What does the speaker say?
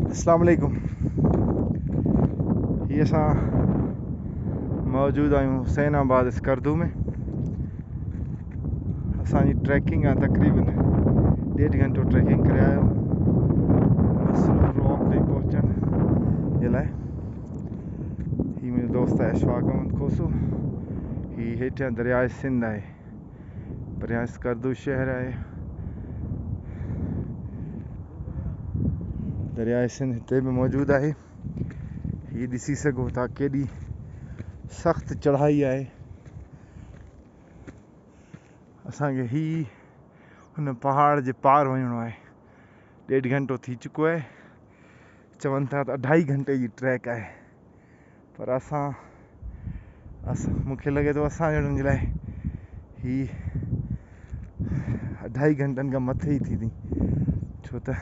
अस्सलाम वालेकुम। ये असां मौजूद आहियूं हुसैनाबाद स्कर्दू में। असांजी ट्रैकिंग आहे तक़रीबन 1.5 घंटो ट्रैकिंग करे आयो मसरूर रॉक ताईं पहुचण जे लाइ। ही मुंहिंजो दोस्त आहे अशफाक अहमद खोसो। ही हेठियां दरियाए सिंध आहे, परियां स्कर्दू शहर आहे। दरियाए सिंध हिते बि मौजूदु आहे। ही ॾिसी सघो था केॾी सख़्तु चढ़ाई आहे। असांखे ही हुन पहाड़ जे पार वञिणो आहे। 1.5 घंटो थी चुको आहे। चवनि था त 2.5 घंटे जी ट्रैक आहे, पर मूंखे लॻे थो असां जहिड़नि जे लाइ ही 2.5 घंटनि खां मथे ई थींदी, छो त